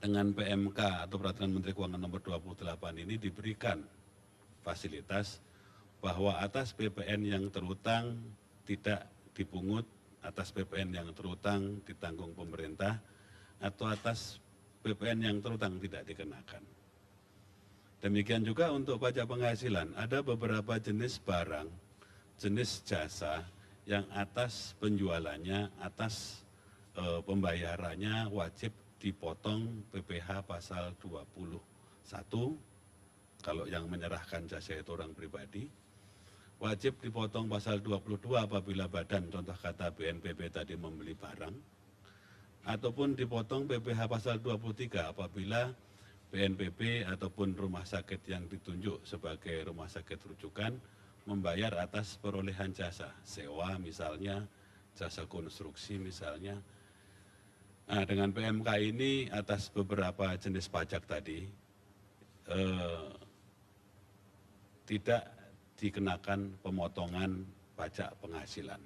dengan PMK atau Peraturan Menteri Keuangan Nomor 28 ini diberikan fasilitas bahwa atas PPN yang terutang tidak dipungut, atas PPN yang terutang ditanggung pemerintah, atau atas PPN yang terutang tidak dikenakan. Demikian juga untuk pajak penghasilan, ada beberapa jenis barang, jenis jasa yang atas penjualannya, atas pembayarannya wajib dipotong PPh pasal 21, kalau yang menyerahkan jasa itu orang pribadi, wajib dipotong pasal 22 apabila badan, contoh kata BNPB tadi, membeli barang, ataupun dipotong PPh pasal 23 apabila BNPB ataupun rumah sakit yang ditunjuk sebagai rumah sakit rujukan membayar atas perolehan jasa, sewa misalnya, jasa konstruksi misalnya. Nah, dengan PMK ini atas beberapa jenis pajak tadi tidak dikenakan pemotongan pajak penghasilan.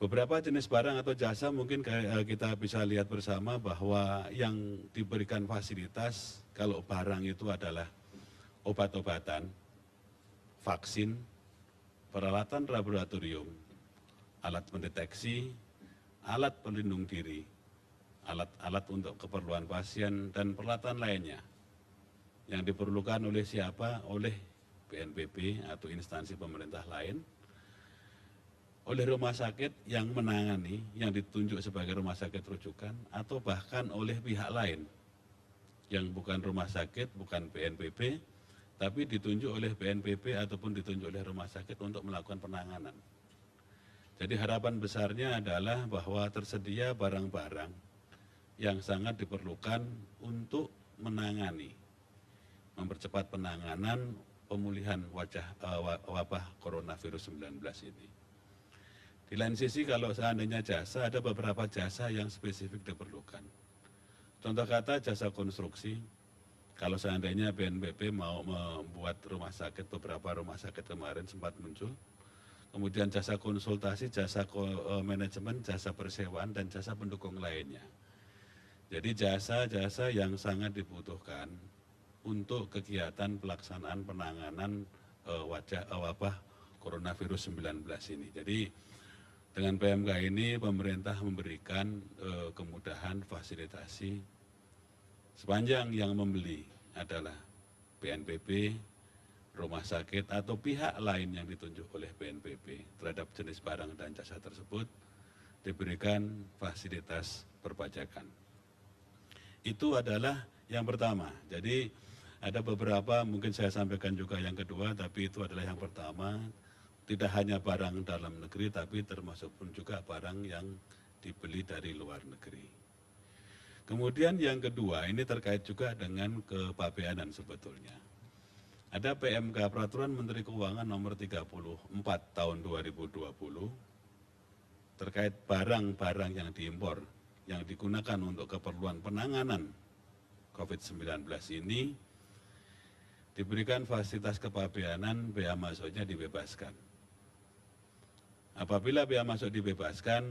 Beberapa jenis barang atau jasa mungkin kita bisa lihat bersama bahwa yang diberikan fasilitas kalau barang itu adalah obat-obatan, vaksin, peralatan laboratorium, alat pendeteksi, alat pelindung diri, alat-alat untuk keperluan pasien, dan peralatan lainnya yang diperlukan oleh siapa? Oleh BNPB atau instansi pemerintah lain, oleh rumah sakit yang menangani, yang ditunjuk sebagai rumah sakit rujukan, atau bahkan oleh pihak lain yang bukan rumah sakit, bukan BNPB, tapi ditunjuk oleh BNPB ataupun ditunjuk oleh rumah sakit untuk melakukan penanganan. Jadi harapan besarnya adalah bahwa tersedia barang-barang yang sangat diperlukan untuk menangani, mempercepat penanganan pemulihan wabah coronavirus 19 ini. Di lain sisi kalau seandainya jasa, ada beberapa jasa yang spesifik diperlukan. Contoh kata jasa konstruksi, kalau seandainya BNPB mau membuat rumah sakit, beberapa rumah sakit kemarin sempat muncul, kemudian jasa konsultasi, jasa manajemen, jasa persewaan, dan jasa pendukung lainnya. Jadi jasa-jasa yang sangat dibutuhkan untuk kegiatan pelaksanaan penanganan wabah coronavirus 19 ini. Jadi dengan PMK ini pemerintah memberikan kemudahan fasilitasi sepanjang yang membeli adalah BNPB, rumah sakit atau pihak lain yang ditunjuk oleh BNPB terhadap jenis barang dan jasa tersebut diberikan fasilitas perpajakan. Itu adalah yang pertama. Jadi ada beberapa, mungkin saya sampaikan juga yang kedua, tapi itu adalah yang pertama. Tidak hanya barang dalam negeri, tapi termasuk pun juga barang yang dibeli dari luar negeri. Kemudian yang kedua, ini terkait juga dengan kepabeanan sebetulnya. Ada PMK Peraturan Menteri Keuangan Nomor 34 Tahun 2020 terkait barang-barang yang diimpor yang digunakan untuk keperluan penanganan COVID-19 ini diberikan fasilitas kepabeanan, bea masuknya dibebaskan. Apabila bea masuk dibebaskan,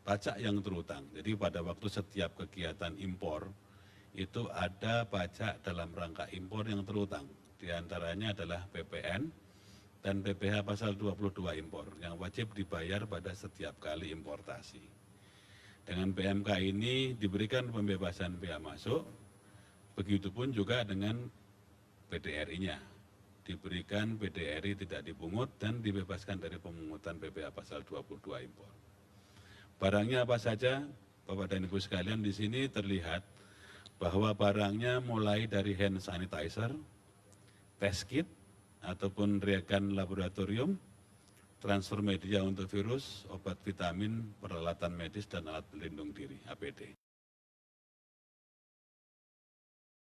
pajak yang terutang. Jadi pada waktu setiap kegiatan impor itu ada pajak dalam rangka impor yang terutang. Di antaranya adalah PPN dan PPh pasal 22 impor yang wajib dibayar pada setiap kali importasi. Dengan PMK ini diberikan pembebasan bea masuk, begitupun juga dengan PDRI-nya. Diberikan PDRI tidak dipungut dan dibebaskan dari pemungutan PPh pasal 22 impor. Barangnya apa saja, Bapak dan Ibu sekalian, di sini terlihat bahwa barangnya mulai dari hand sanitizer, test kit, ataupun reagen laboratorium, transfer media untuk virus, obat vitamin, peralatan medis, dan alat pelindung diri, APD.